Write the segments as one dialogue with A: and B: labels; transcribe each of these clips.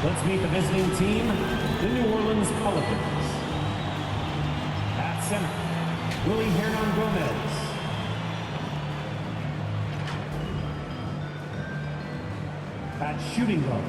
A: Let's meet the visiting team, the New Orleans Pelicans. At center, Willie Hernan Gomez. At shooting guard,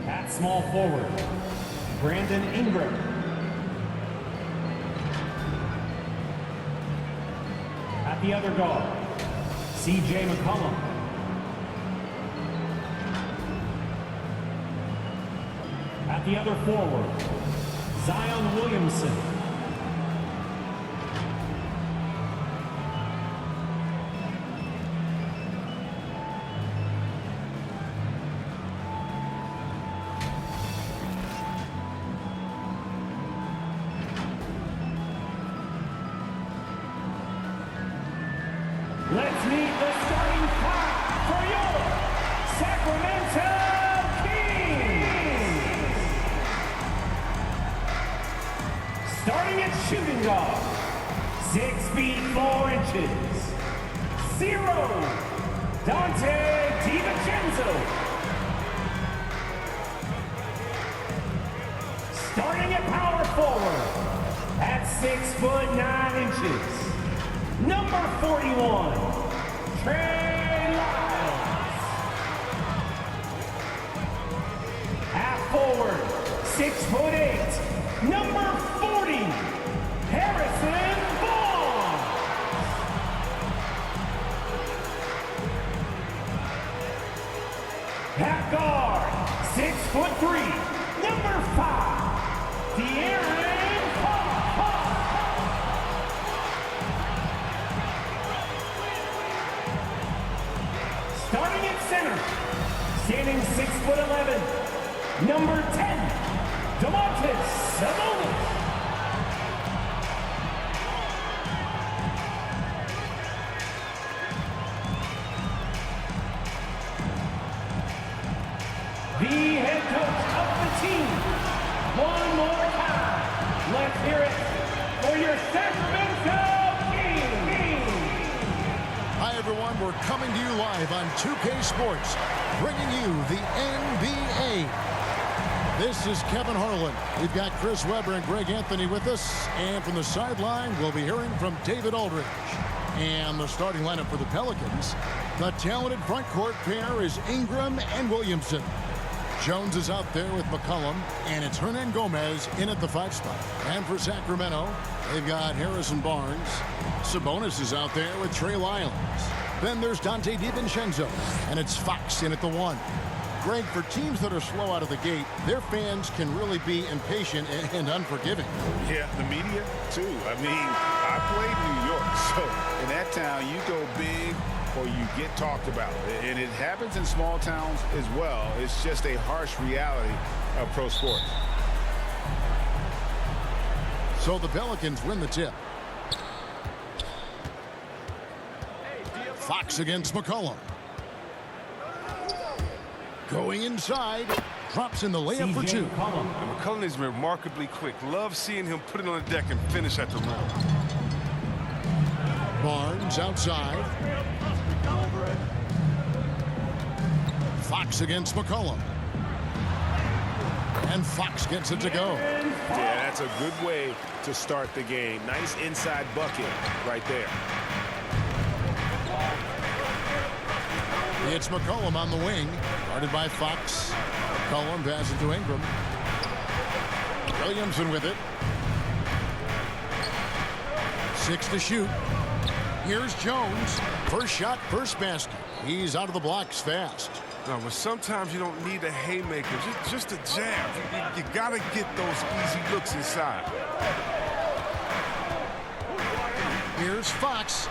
A: at small forward, Brandon Ingram. At the other guard, C.J. McCollum. At the other forward, Zion Williamson. Let's meet the starting five for your Sacramento Kings. Starting at shooting guard, 6 feet 4 inches, 0, Dante DiVincenzo. Starting at power forward, at 6 foot 9 inches. Number 41, Trey Lyles. Half forward, 6 foot 8, number 40, Harrison Barnes. Half guard, 6 foot 3, number 5, De'Aaron. Starting at center, standing 6 foot 11, number 10, Domantas Sabonis. The head coach of the team, one more time. Let's hear it for your Sacramento Kings.
B: Hi everyone, we're coming to you live on 2K Sports, bringing you the NBA. This is Kevin Harlan. We've got Chris Webber and Greg Anthony with us, and from the sideline, we'll be hearing from David Aldridge. And the starting lineup for the Pelicans, the talented front court pair is Ingram and Williamson. Jones is out there with McCollum, and it's Hernan Gomez in at the 5 spot. And for Sacramento, they've got Harrison Barnes. Sabonis is out there with Trey Lyles. Then there's Dante DiVincenzo, and it's Fox in at the 1. Greg, for teams that are slow out of the gate, their fans can really be impatient and unforgiving.
C: Yeah, the media, too. I mean, I played New York, so in that town, you go big or you get talked about. And it happens in small towns as well. It's just a harsh reality of pro sports.
B: So the Pelicans win the tip. Fox against McCollum. Going inside, drops in the layup for 2.
D: McCollum is remarkably quick. Love seeing him put it on the deck and finish at the rim.
B: Barnes outside. Fox against McCollum. And Fox gets it to go.
C: Yeah, that's a good way to start the game. Nice inside bucket right there.
B: It's McCollum on the wing, guarded by Fox. McCollum passes to Ingram. Williamson with it. 6 to shoot. Here's Jones. First shot, first basket. He's out of the blocks fast.
D: No, but sometimes you don't need a haymaker, just a jab. You got to get those easy looks inside.
B: Here's Fox.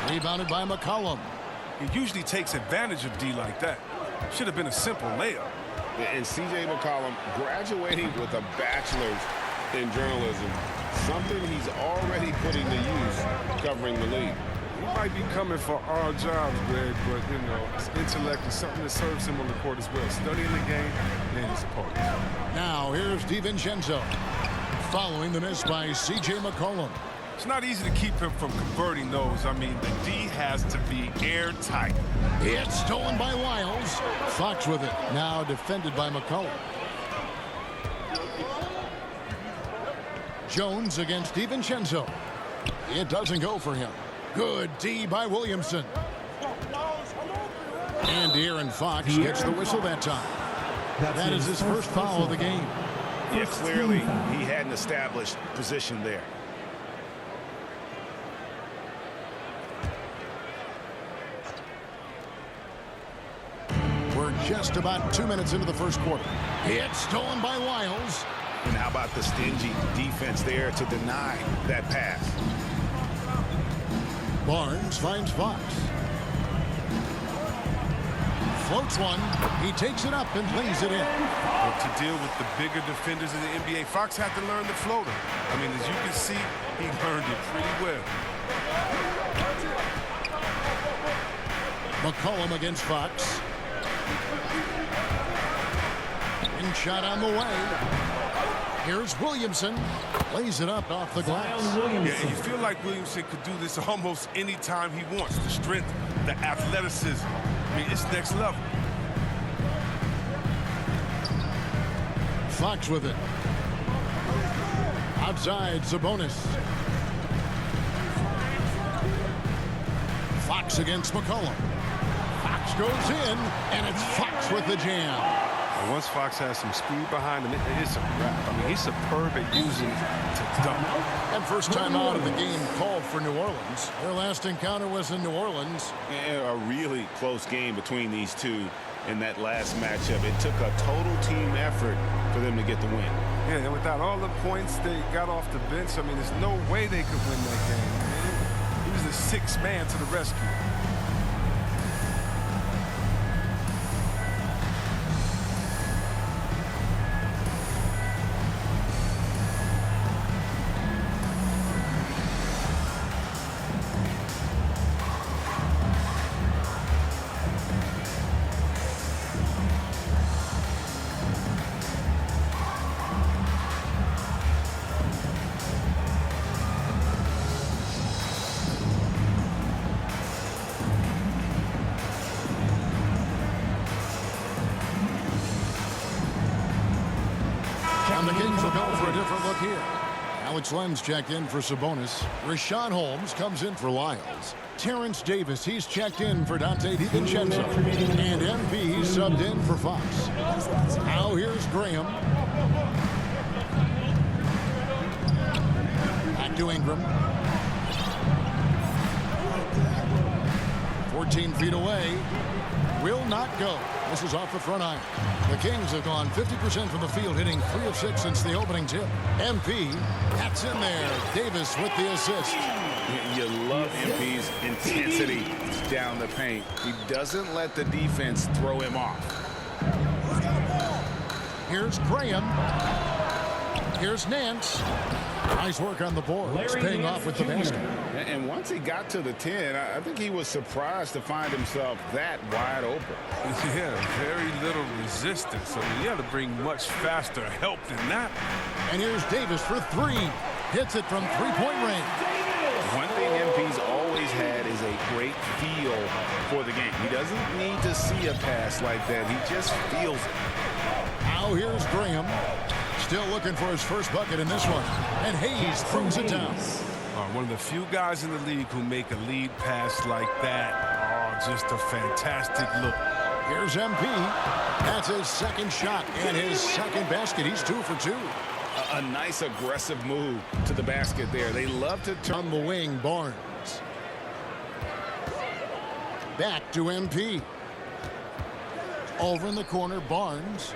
B: Rebounded by McCollum.
D: He usually takes advantage of D like that. Should have been a simple layup.
C: And C.J. McCollum graduating with a bachelor's in journalism, something he's already putting to use covering the league.
D: He might be coming for our jobs, Greg, but, you know, his intellect is something that serves him on the court as well. Studying the game and his opponents.
B: Now, here's DiVincenzo. Following the miss by C.J. McCollum.
D: It's not easy to keep him from converting those. I mean, the D has to be airtight.
B: It's stolen by Wiles. Fox with it. Now defended by McCullough. Jones against DiVincenzo. It doesn't go for him. Good D by Williamson. And De'Aaron Fox gets the whistle that time. That is his first foul of the game.
C: Yeah, clearly he hadn't established position there.
B: We're just about 2 minutes into the first quarter. It's stolen by Wiles.
C: And how about the stingy defense there to deny that pass?
B: Barnes finds Fox. Floats one. He takes it up and lays it in.
D: Well, to deal with the bigger defenders in the NBA, Fox had to learn the floater. I mean, as you can see, he learned it pretty well.
B: McCollum against Fox. And shot on the way. Here's Williamson. Lays it up off the glass.
D: Yeah, and you feel like Williamson could do this almost any time he wants. The strength, the athleticism. I mean, it's next level.
B: Fox with it. Outside, Sabonis. Fox against McCollum. Fox goes in, and it's Fox with the jam.
D: And once Fox has some speed behind him, it is a wrap. I mean, he's superb at using it to dunk.
B: And first time out of the game called for New Orleans. Their last encounter was in New Orleans.
C: A really close game between these two in that last matchup. It took a total team effort for them to get the win.
D: Yeah, and without all the points they got off the bench, I mean, there's no way they could win that game. He was the sixth man to the rescue.
B: And the Kings will go for a different look here. Alex Len's checked in for Sabonis. Rashawn Holmes comes in for Lyles. Terrence Davis, he's checked in for Dante DiVincenzo. And MP, he's subbed in for Fox. Now here's Graham. Back to Ingram. 14 feet away. Will not go. This is off the front iron. The Kings have gone 50% from the field, hitting 3 of 6 since the opening tip. MP, that's in there. Davis with the assist.
C: You love MP's intensity down the paint. He doesn't let the defense throw him off.
B: Here's Graham. Here's Nance. Nice work on the board. It's paying off with the basket.
C: And once he got to the 10, I think he was surprised to find himself that wide open.
D: Yeah, very little resistance. I mean, you have to bring much faster help than that.
B: And here's Davis for 3. Hits it from three-point range.
C: One thing MP's always had is a great feel for the game. He doesn't need to see a pass like that. He just feels it.
B: Now here's Graham. Still looking for his first bucket in this one. And Hayes throws it down.
D: One of the few guys in the league who make a lead pass like that. Oh, just a fantastic look.
B: Here's MP. That's his second shot and his second basket. He's 2 for 2.
C: A nice aggressive move to the basket there. They love to turn.
B: On the wing, Barnes. Back to MP. Over in the corner, Barnes.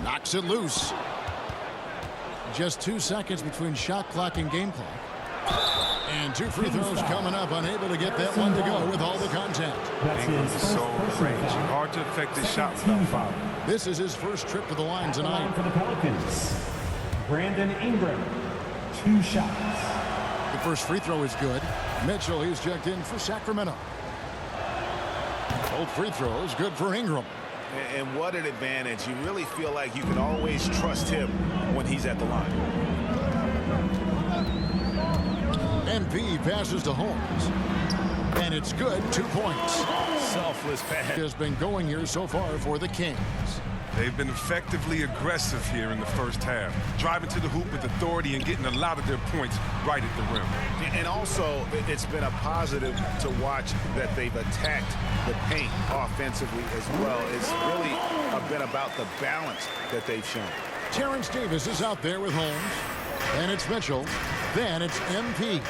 B: Knocks it loose. Just 2 seconds between shot clock and game clock. And 2 free throws coming up. Unable to get that one to go with all the contact.
D: Ingram is so hard to affect the shot without foul.
B: This is his first trip to the line tonight.
A: For the Pelicans, Brandon Ingram, 2 shots.
B: The first free throw is good. Mitchell, he's checked in for Sacramento. Both free throws good for Ingram.
C: And what an advantage. You really feel like you can always trust him when he's at the line.
B: MP passes to Holmes. And it's good, 2 points.
C: Selfless pass.
B: Has been going here so far for the Kings.
D: They've been effectively aggressive here in the first half, driving to the hoop with authority and getting a lot of their points right at the rim.
C: And also, it's been a positive to watch that they've attacked the paint offensively as well. It's really been about the balance that they've shown.
B: Terrence Davis is out there with Holmes. And it's Mitchell. Then it's MP.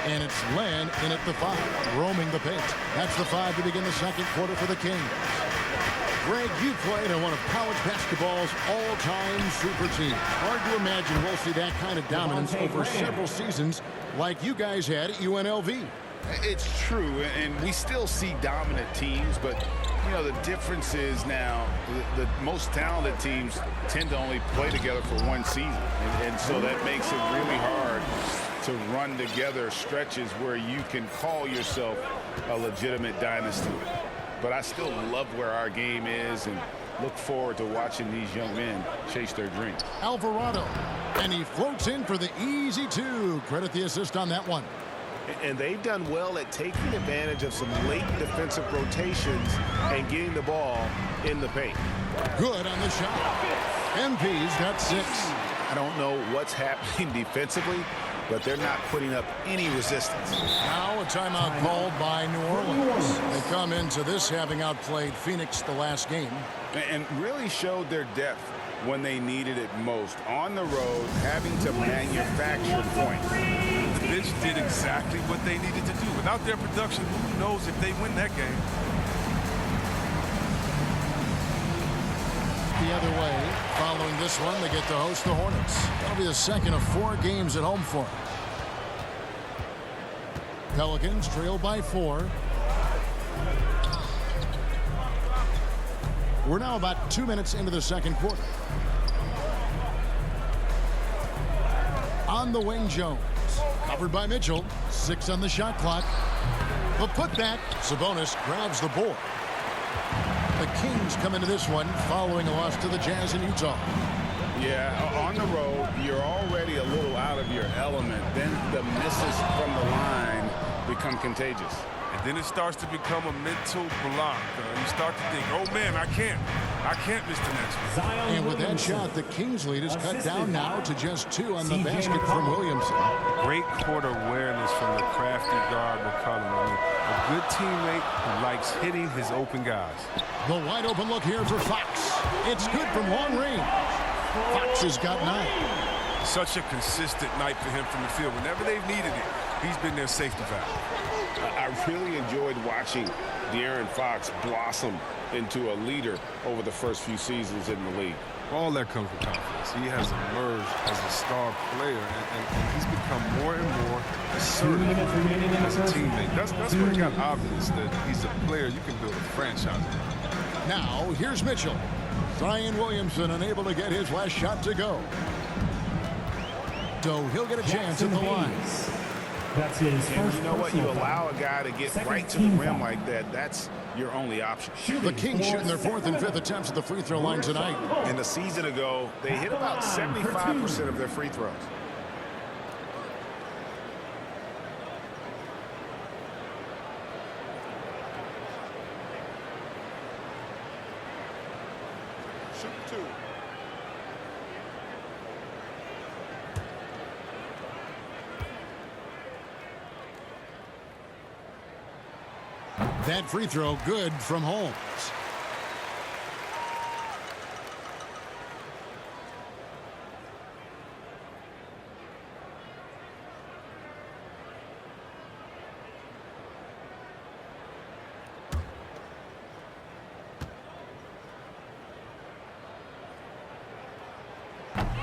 B: And it's Len in at the 5, roaming the paint. That's the 5 to begin the second quarter for the Kings. Greg, you played on one of college basketball's all-time super teams. Hard to imagine we'll see that kind of dominance over several seasons like you guys had at UNLV.
C: It's true, and we still see dominant teams, but you know, the difference is now the most talented teams tend to only play together for one season, and so that makes it really hard to run together stretches where you can call yourself a legitimate dynasty. But I still love where our game is and look forward to watching these young men chase their dreams.
B: Alvarado, and he floats in for the easy 2. Credit the assist on that one.
C: And they've done well at taking advantage of some late defensive rotations and getting the ball in the paint.
B: Good on the shot. MP's got 6.
C: I don't know what's happening defensively, but they're not putting up any resistance.
B: Now a timeout called by New Orleans. They come into this having outplayed Phoenix the last game.
C: And really showed their depth when they needed it most. On the road, having to manufacture points.
D: The bench did exactly what they needed to do. Without their production, who knows if they win that game?
B: The other way, following this one, they get to host the Hornets. That'll be the second of 4 games at home for them. Pelicans trail by 4. We're now about 2 minutes into the second quarter. On the wing, Jones. Covered by Mitchell. 6 on the shot clock. The putback. Sabonis grabs the board. The Kings come into this one following a loss to the Jazz in Utah.
C: Yeah, on the road, you're already a little out of your element. Then the misses from the line become contagious.
D: And then it starts to become a mental block. You start to think, oh man, I can't miss the next one.
B: And with that shot, the Kings lead is cut down now to just 2 on the basket from Williamson.
D: Great court awareness from the crafty guard McCollum. I mean, a good teammate who likes hitting his open guys.
B: The wide open look here for Fox. It's good from long range. Fox has got 9.
D: Such a consistent night for him from the field. Whenever they've needed it, he's been their safety valve.
C: I really enjoyed watching De'Aaron Fox blossom into a leader over the first few seasons in the league.
D: All that comes with confidence. He has emerged as a star player, and he's become more and more assertive as a teammate. That's where it got obvious that he's a player you can build a franchise around.
B: Now, here's Mitchell. Zion Williamson unable to get his last shot to go. So he'll get a chance at the line.
A: That's his
C: And
A: first.
C: you know what? You allow a guy to get right to the rim like that, that's your only option.
B: The Kings shooting their 4th and 5th attempts at the free throw line tonight.
C: And a season ago, they hit about 75% of their free throws. Shoot 2.
B: That free throw good from Holmes.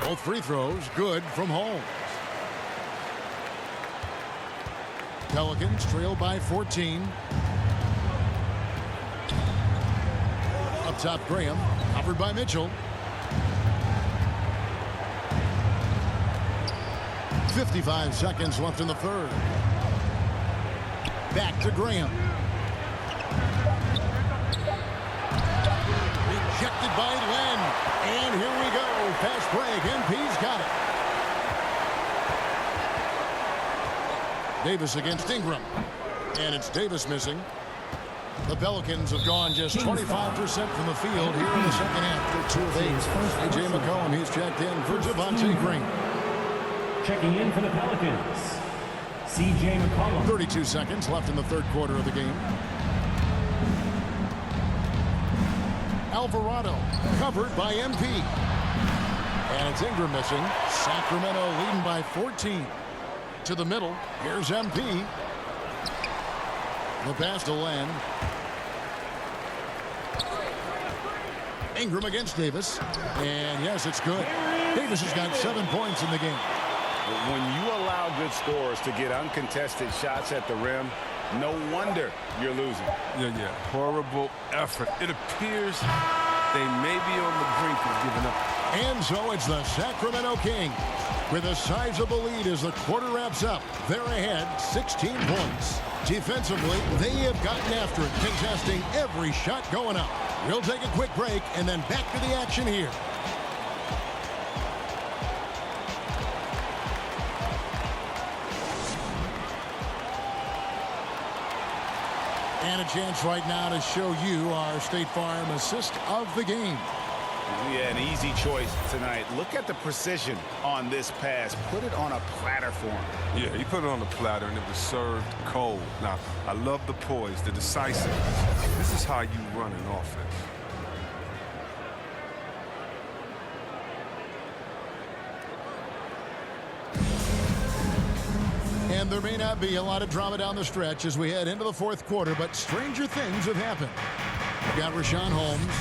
B: Both free throws good from Holmes. Pelicans trail by 14. Up top, Graham, covered by Mitchell. 55 seconds left in the third. Back to Graham. Rejected by Len. And here we go. Fast break. MP's got it. Davis against Ingram. And it's Davis missing. The Pelicans have gone just 25% from the field here in the second half. They're 2 of 8. A.J. McCollum, he's checked in for Javonte Green.
A: Checking in for the Pelicans, C.J. McCollum.
B: 32 seconds left in the third quarter of the game. Alvarado covered by MP. And it's Ingram missing. Sacramento leading by 14. To the middle. Here's MP. The pass to Len. Ingram against Davis. And yes, it's good. Davis has got 7 points in the game.
C: When you allow good scorers to get uncontested shots at the rim, no wonder you're losing.
D: Yeah. Horrible effort. It appears they may be on the brink of giving up.
B: And so it's the Sacramento Kings with a sizable lead as the quarter wraps up. They're ahead 16 points. Defensively, they have gotten after it, contesting every shot going up. We'll take a quick break and then back to the action here. And a chance right now to show you our State Farm assist of the game.
C: Yeah, an easy choice tonight. Look at the precision on this pass. Put it on a platter for him.
D: Yeah, he put it on the platter, and it was served cold. Now, I love the poise, the decisiveness. This is how you run an offense.
B: And there may not be a lot of drama down the stretch as we head into the fourth quarter, but stranger things have happened. We've got Rashawn Holmes,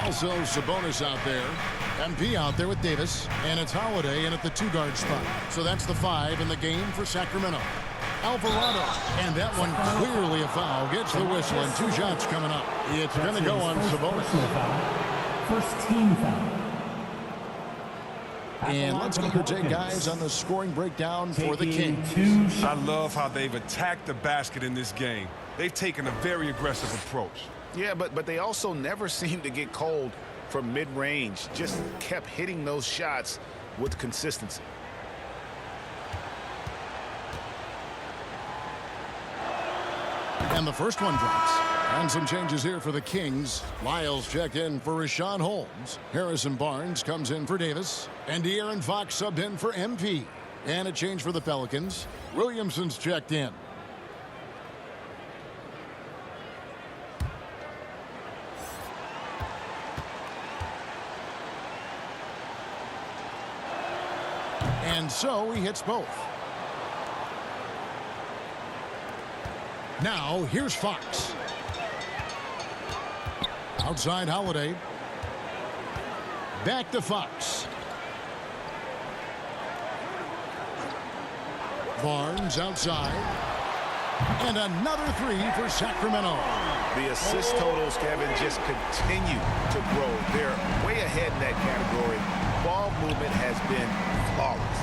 B: also Sabonis out there, MP out there with Davis, and it's Holiday in at the 2-guard spot. So that's the 5 in the game for Sacramento. Alvarado, and that one clearly a foul, gets the whistle, and 2 shots coming up. It's going to go on Sabonis.
A: First team foul.
B: And let's go to take guys on the scoring breakdown for the Kings.
D: I love how they've attacked the basket in this game. They've taken a very aggressive approach.
C: Yeah, but they also never seem to get cold from mid-range. Just kept hitting those shots with consistency.
B: And the first one drops. And some changes here for the Kings. Lyles checked in for Rashawn Holmes. Harrison Barnes comes in for Davis. And De'Aaron Fox subbed in for MP. And a change for the Pelicans. Williamson's checked in. And so he hits both. Now here's Fox. Outside Holiday. Back to Fox. Barnes outside. And another 3 for Sacramento.
C: The assist totals, Kevin, just continue to grow. They're way ahead in that category. Ball movement has been flawless.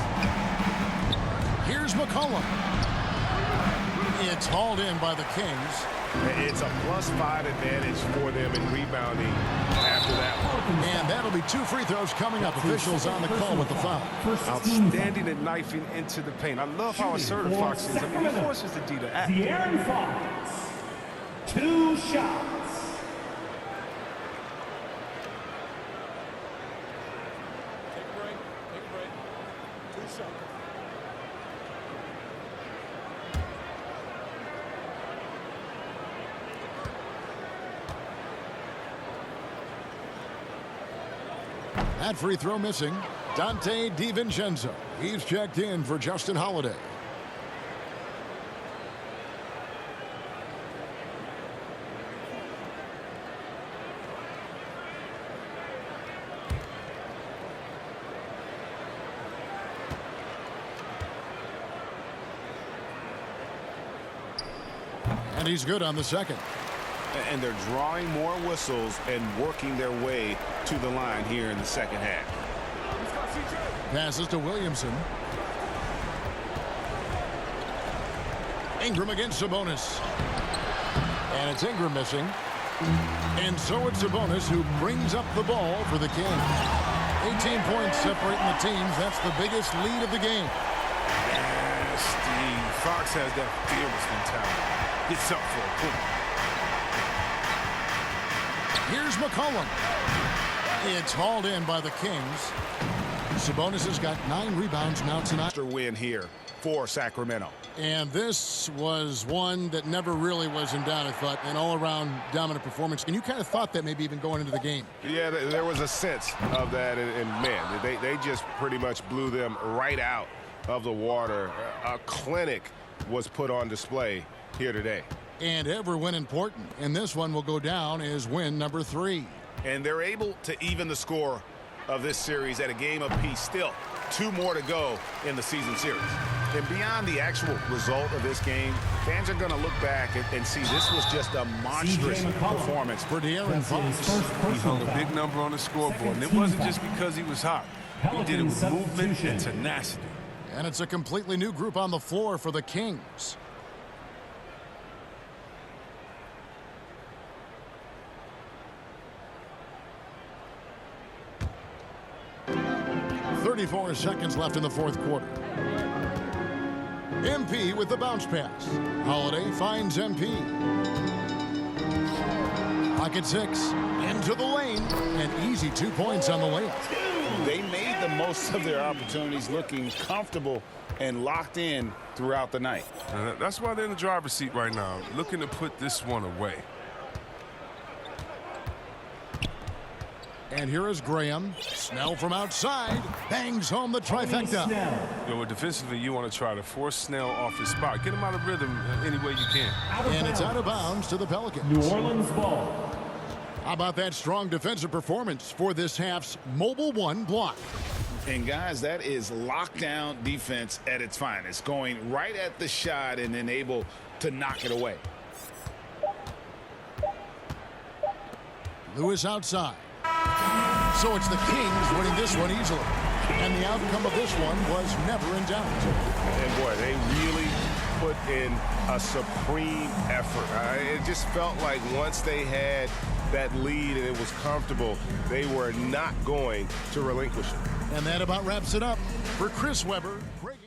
B: Here's McCollum. It's hauled in by the Kings.
C: It's a +5 advantage for them in rebounding after that one.
B: And that'll be 2 free throws coming up. Officials on the call with the foul.
D: Outstanding at knifing into the paint. I love how assertive Fox is. I mean, he forces the D to act.
A: De'Aaron Fox. 2 shots.
B: That free throw missing. Dante DiVincenzo. He's checked in for Justin Holiday. And he's good on the second.
C: And they're drawing more whistles and working their way to the line here in the second half.
B: Passes to Williamson. Ingram against Sabonis. And it's Ingram missing. And so it's Sabonis who brings up the ball for the Kings. 18 points separating the teams. That's the biggest lead of the game.
D: Nasty Cox has that fearless mentality. Gets up for a point.
B: Here's McCollum. It's hauled in by the Kings. Sabonis has got 9 rebounds now tonight.
C: Win here for Sacramento.
B: And this was one that never really was in doubt, I thought, an all-around dominant performance. And you kind of thought that maybe even going into the game.
C: Yeah, there was a sense of that, and man, they just pretty much blew them right out of the water. A clinic was put on display here today.
B: And every win important. And this one will go down as win number 3.
C: And they're able to even the score of this series at a game apiece. Still 2 more to go in the season series. And beyond the actual result of this game, fans are going to look back and see this was just a monstrous performance
B: For De'Aaron Fox.
D: He hung a big number on the scoreboard, and it wasn't just because he was hot. He did it with movement and tenacity.
B: And it's a completely new group on the floor for the Kings. .34 seconds left in the 4th quarter. MP with the bounce pass. Holiday finds MP. Pocket 6. Into the lane. An easy 2 points on the layup.
C: They made the most of their opportunities, looking comfortable and locked in throughout the night.
D: That's why they're in the driver's seat right now, looking to put this one away.
B: And here is Graham. Snell from outside. Bangs home the trifecta.
D: You know, defensively, you want to try to force Snell off his spot. Get him out of rhythm any way you can.
B: And it's out of bounds to the Pelicans.
A: New Orleans ball.
B: How about that strong defensive performance for this half's Mobile 1 block?
C: And guys, that is lockdown defense at its finest, going right at the shot and then able to knock it away.
B: Lewis outside. So it's the Kings winning this one easily. And the outcome of this one was never in doubt.
C: And boy, they really put in a supreme effort. It just felt like once they had that lead and it was comfortable, they were not going to relinquish it.
B: And that about wraps it up. For Chris Webber, Greg